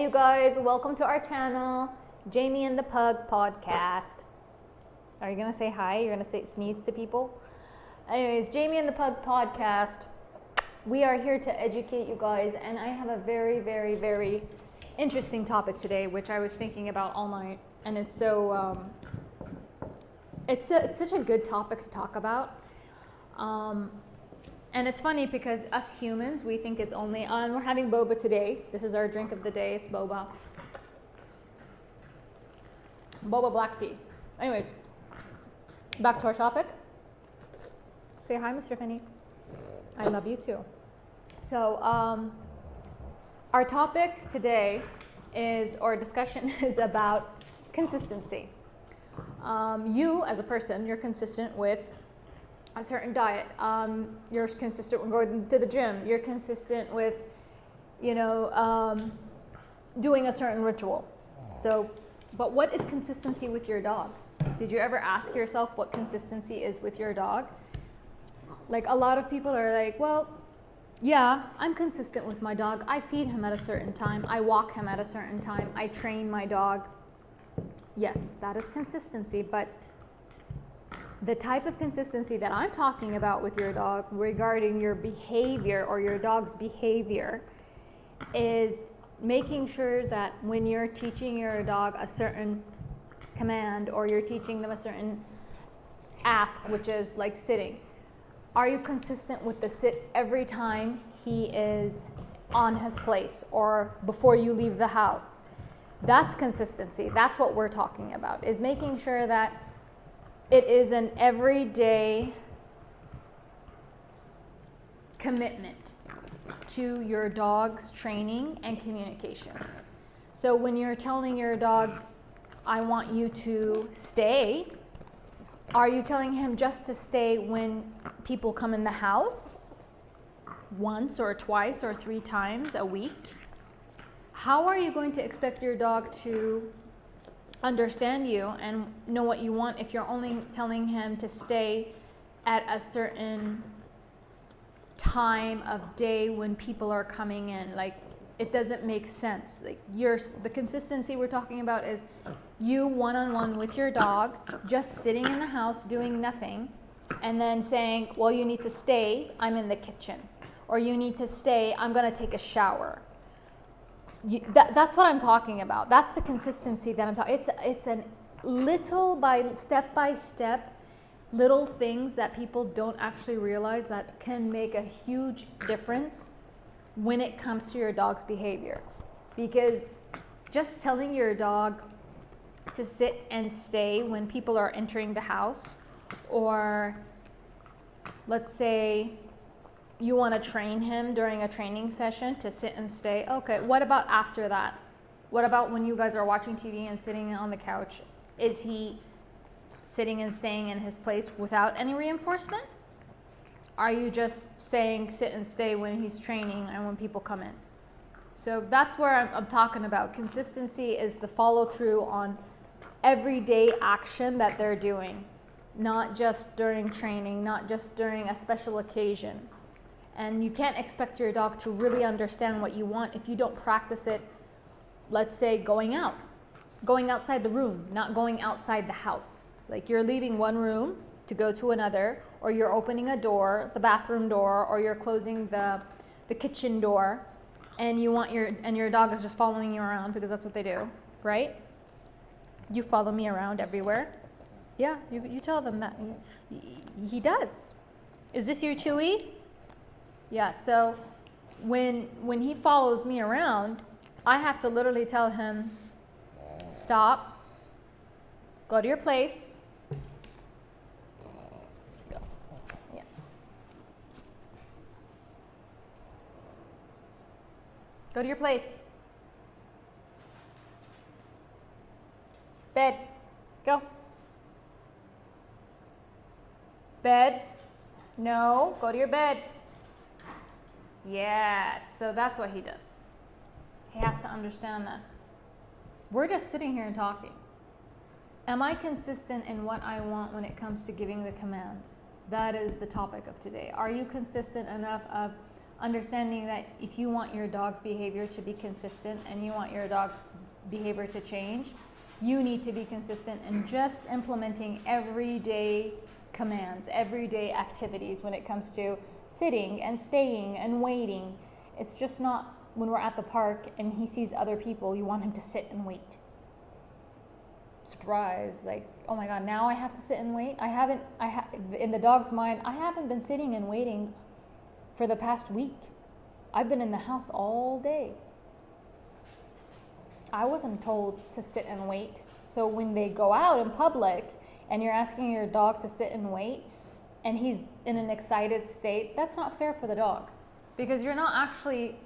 You guys, welcome to our channel, Jamie and the Pug podcast. Are you gonna say hi? You're gonna say sneeze to people? Anyways, Jamie and the Pug podcast. We are here to educate you guys, and I have a very interesting topic today, which I was thinking about all night, and it's so it's such a good topic to talk about. And it's funny because us humans, we think it's only, and we're having boba today. This is our drink of the day. It's boba. Boba black tea. Anyways, back to our topic. Say hi, Mr. Finney. I love you too. So, our topic today is, or discussion is about consistency. You, as a person, you're consistent with a certain diet. You're consistent with going to the gym. You're consistent with, doing a certain ritual. So, but what is consistency with your dog? Did you ever ask yourself what consistency is with your dog? Like, a lot of people are like, well, yeah, I'm consistent with my dog. I feed him at a certain time. I walk him at a certain time. I train my dog. Yes, that is consistency, but the type of consistency that I'm talking about with your dog regarding your behavior or your dog's behavior is making sure that when you're teaching your dog a certain command or you're teaching them a certain ask, which is like sitting, are you consistent with the sit every time he is on his place or before you leave the house? That's consistency. That's what we're talking about, is making sure that it is an everyday commitment to your dog's training and communication. So when you're telling your dog, I want you to stay, are you telling him just to stay when people come in the house? Once or twice or 3 times a week? How are you going to expect your dog to understand you and know what you want if you're only telling him to stay at a certain time of day when people are coming in? Like, it doesn't make sense. Like, the consistency we're talking about is you one-on-one with your dog, just sitting in the house doing nothing, and then saying, well, you need to stay, I'm in the kitchen, or you need to stay, I'm going to take a shower. That's what I'm talking about. That's the consistency that I'm talking. It's a little by step little things that people don't actually realize that can make a huge difference when it comes to your dog's behavior. Because just telling your dog to sit and stay when people are entering the house, or let's say you want to train him during a training session to sit and stay. Okay, what about after that? What about when you guys are watching TV and sitting on the couch? Is he sitting and staying in his place without any reinforcement? Are you just saying sit and stay when he's training and when people come in? So that's where I'm talking about. Consistency is the follow through on everyday action that they're doing, not just during training, not just during a special occasion. And you can't expect your dog to really understand what you want if you don't practice it, let's say going outside the room, not going outside the house. Like, you're leaving one room to go to another, or you're opening a door, the bathroom door, or you're closing the kitchen door, and your dog is just following you around because that's what they do, right? You follow me around everywhere. Yeah, you tell them that. He does. Is this your Chewy? Yeah, so when he follows me around, I have to literally tell him, stop, go to your place. Yeah. Go to your place. Bed, go. Bed, no, go to your bed. Yes, so that's what he does. He has to understand that. We're just sitting here and talking. Am I consistent in what I want when it comes to giving the commands? That is the topic of today. Are you consistent enough of, understanding that if you want your dog's behavior to be consistent and you want your dog's behavior to change, you need to be consistent in just implementing everyday commands, everyday activities when it comes to sitting and staying and waiting. It's just not when we're at the park and he sees other people, you want him to sit and wait. Surprise, like, oh my God, now I have to sit and wait? In the dog's mind, I haven't been sitting and waiting for the past week. I've been in the house all day. I wasn't told to sit and wait. So when they go out in public and you're asking your dog to sit and wait and he's in an excited state, that's not fair for the dog because you're not actually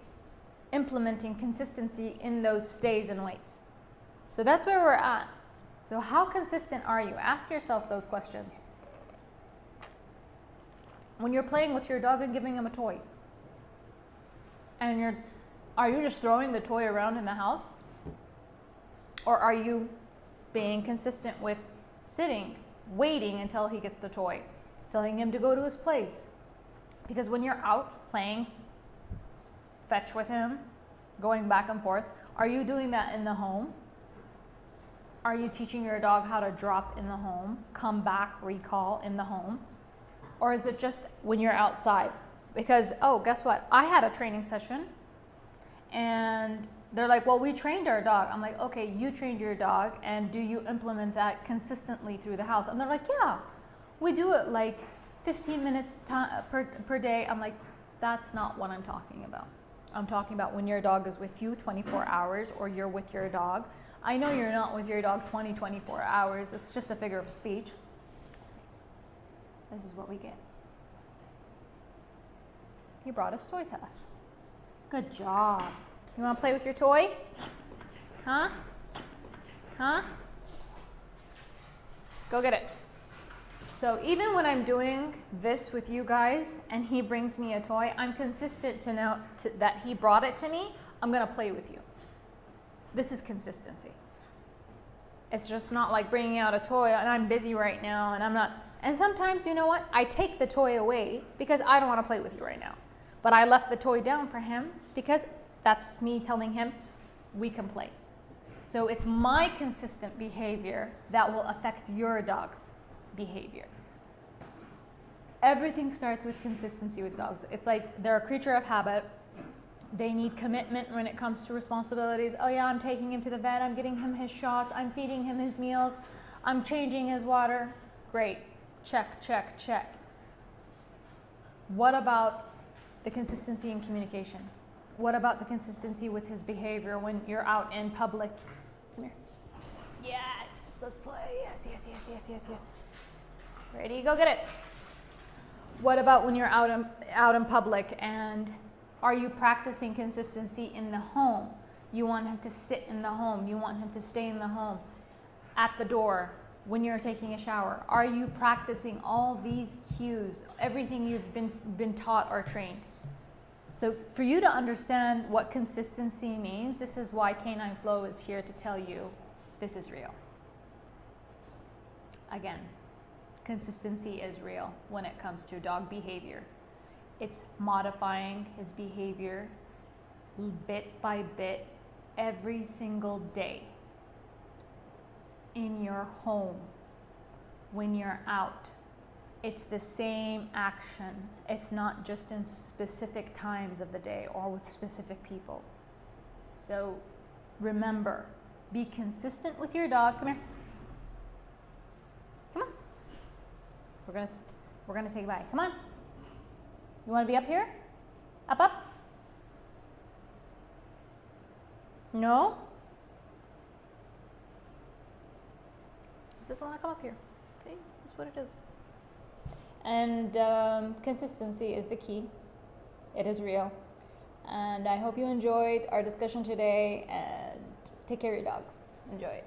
implementing consistency in those stays and waits. So that's where we're at. So how consistent are you? Ask yourself those questions. When you're playing with your dog and giving him a toy, and are you just throwing the toy around in the house? Or are you being consistent with sitting, waiting until he gets the toy, telling him to go to his place? Because when you're out playing fetch with him, going back and forth, are you doing that in the home? Are you teaching your dog how to drop in the home, come back, recall in the home? Or is it just when you're outside? Because, oh, guess what? I had a training session and they're like, well, we trained our dog. I'm like, okay, you trained your dog and do you implement that consistently through the house? And they're like, yeah, we do it like 15 minutes per day. I'm like, that's not what I'm talking about. I'm talking about when your dog is with you 24 hours or you're with your dog. I know you're not with your dog 24 hours. It's just a figure of speech. This is what we get. He brought his toy to us. Good job. You want to play with your toy? Huh? Huh? Go get it. So even when I'm doing this with you guys and he brings me a toy, I'm consistent to know that he brought it to me. I'm going to play with you. This is consistency. It's just not like bringing out a toy and I'm busy right now and I'm not. And sometimes, you know what? I take the toy away because I don't want to play with you right now. But I left the toy down for him because that's me telling him we can play. So it's my consistent behavior that will affect your dog's behavior. Everything starts with consistency with dogs. It's like they're a creature of habit. They need commitment when it comes to responsibilities. Oh yeah, I'm taking him to the vet. I'm getting him his shots. I'm feeding him his meals. I'm changing his water. Great. Check, check, check. What about the consistency in communication? What about the consistency with his behavior when you're out in public? Come here. Yes, let's play. Yes, yes, yes, yes, yes, yes. Ready? Go get it. What about when you're out in public and are you practicing consistency in the home? You want him to sit in the home. You want him to stay in the home. At the door, when you're taking a shower, are you practicing all these cues, everything you've been taught or trained? So for you to understand what consistency means, this is why Canine Flow is here to tell you this is real. Again, consistency is real when it comes to dog behavior. It's modifying his behavior bit by bit every single day in your home, when you're out. It's the same action. It's not just in specific times of the day or with specific people. So remember, be consistent with your dog. Come here. Come on. We're gonna say goodbye. Come on. You want to be up here? Up, up? No? He doesn't want to come up here. See, that's what it is. And consistency is the key. It is real. And I hope you enjoyed our discussion today and take care of your dogs. Enjoy it.